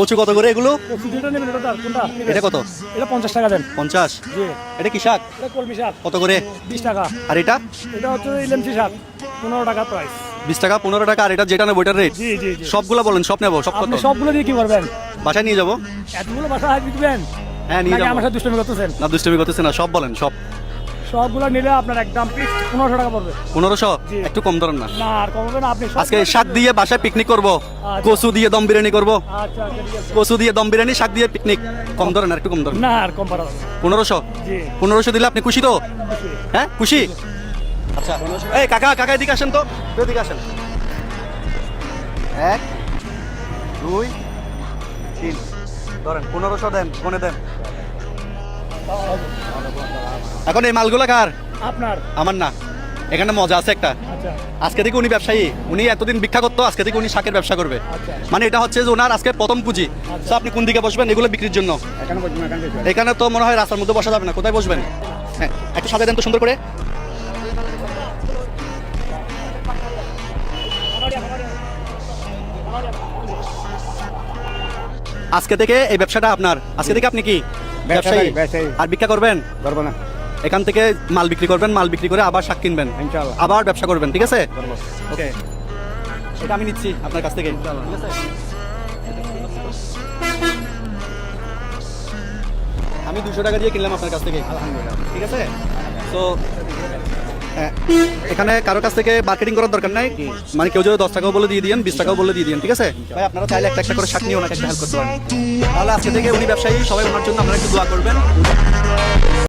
কচু কত করে এগুলো? এটা কত? এটা 50 টাকা দেন। 50? জি। এটা কি শাক? এটা কলমি শাক। কত করে? 20 টাকা। আর এটা? এটা হচ্ছে ইলেমচি শাক, 15 টাকা প্রাইস। 20 টাকা, 15 টাকা। আর এটা যেটা নেবো ওটার রেট? জি জি জি। সবগুলো বলেন, সব নেবো, সব কত? আপনি সবগুলো দিয়ে কি করবেন? বাসায় নিয়ে যাবো? এতগুলো বাসায় দিবেন? হ্যাঁ নিয়ে নাকি যাবো। আমার সাথে দুষ্টুমি করতেছেন? না দুষ্টুমি করতেছে না, সব বলেন, সব। সবগুলো নিলে আপনার একদম পিস 1500 টাকা পড়বে। 1500? জি। একটু কম ধরেন না। না আর কমাবে না আপনি। আজকে শাক দিয়ে বাসায় পিকনিক করবো, আচ্ছা। কচু দিয়ে দম বিরিয়ানি করবো। আচ্ছা আচ্ছা ঠিক আছে। কচু দিয়ে দম বিরিয়ানি, শাক দিয়ে পিকনিক। কম ধরেন, আর একটু কম ধরেন। না আর কম পারা যাবে না। 1500? জি। 1500 দিলে আপনি খুশি তো? খুশি। হ্যাঁ খুশি? আচ্ছা এই কাকা, কাকা এদিকে আসেন তো, এদিকে আসেন। 1 2 3 ধরেন 1500 দেন, গনে দেন। এখন এই মালগুলা কার? আপনার। আমার না। এখানে মজা আছে একটা। আচ্ছা আজকে থেকে উনি ব্যবসায়ী, উনি এতদিন ভিক্ষা করতো, আজকে থেকে উনি শাকের ব্যবসা করবে। আচ্ছা। মানে এটা হচ্ছে যে ওনার আজকে প্রথম পুঁজি। তো আপনি কোন দিকে বসবেন এগুলো বিক্রির জন্য? এখানে বসবেন, এখানে বসবেন। এখানে তো মনে হয় রাস্তার মধ্যে বসা যাবে না, কোথায় বসবেন? হ্যাঁ একটু সাজায় দেন তো সুন্দর করে। আজকে থেকে এই ব্যবসাটা আপনার। আজকে থেকে আপনি কি ব্যবসায়ী? ব্যবসায়ী। আর ভিক্ষা করবেন? করবো না। এখান থেকে মাল বিক্রি করবেন, মাল বিক্রি করে আবার শাক কিনবেন, ইনশাআল্লাহ। আবার ব্যবসা করবেন, ঠিক আছে? করবো। ওকে, এটা আমি নিচ্ছি আপনার কাছ থেকে, ঠিক আছে? আমি 200 টাকা দিয়ে কিনলাম আপনার কাছ থেকে, আলহামদুলিল্লাহ। ঠিক আছে? তো এখানে কারোর কাছ থেকে মার্কেটিং করার দরকার নাই, মানে কেউ যদি 10 টাকাও বলে দিয়ে দিন, 20 টাকাও বলে দিয়ে দিন, ঠিক আছে ভাই? আপনারা চাইলে একটা একটা করে শাক নিয়ে ওনাকে একটা হেল্প করতে পারেন। তাহলে আজকে থেকে উনি ব্যবসায়ী, সবাই ওনার জন্য আপনারা একটু দোয়া করবেন।